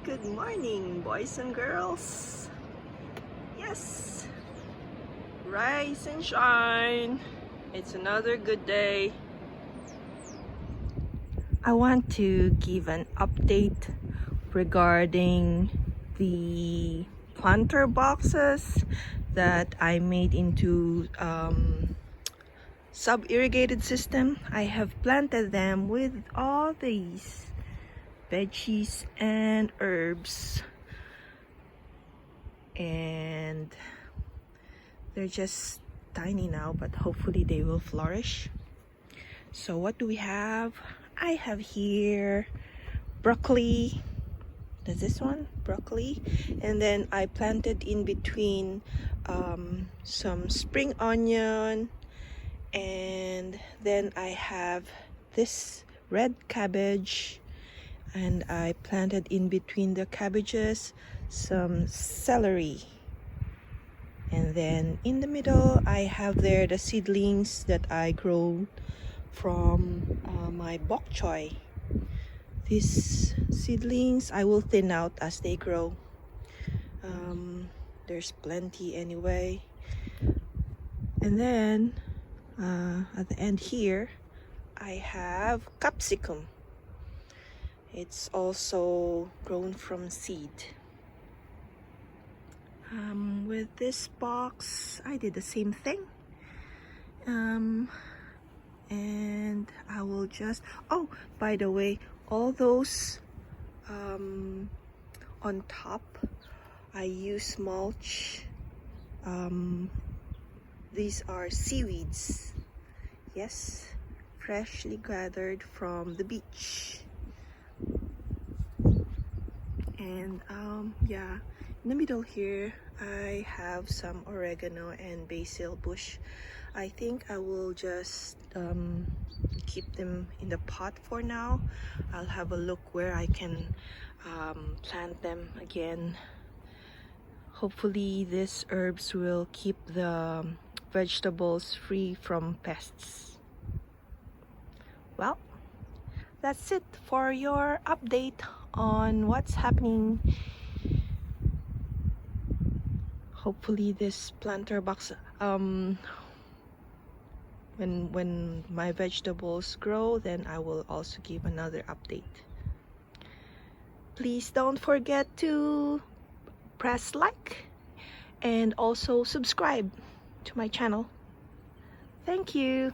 Good morning, boys and girls. Yes, rise and shine. It's another good day. I want to give an update regarding the planter boxes that I made into sub-irrigated system. I have planted them with all these veggies and herbs, and they're just tiny now, but hopefully they will flourish. So what do we have? I have here broccoli. Does this one? Broccoli. And then I planted in between some spring onion, and then I have this red cabbage, and I planted in between the cabbages some celery, and then in the middle I have there the seedlings that I grow from my bok choy. These seedlings I will thin out as they grow. There's plenty anyway. And then at the end here I have capsicum. It's also grown from seed. With this box I did the same thing. And I will just, oh, by the way, all those on top I use mulch. These are seaweeds. Yes, freshly gathered from the beach. And yeah, in the middle here I have some oregano and basil bush. I think I will just keep them in the pot for now. I'll have a look where I can plant them again. Hopefully these herbs will keep the vegetables free from pests. Well, that's it for your update on what's happening. Hopefully this planter box, when my vegetables grow, then I will also give another update. Please don't forget to press like and also subscribe to my channel. Thank you.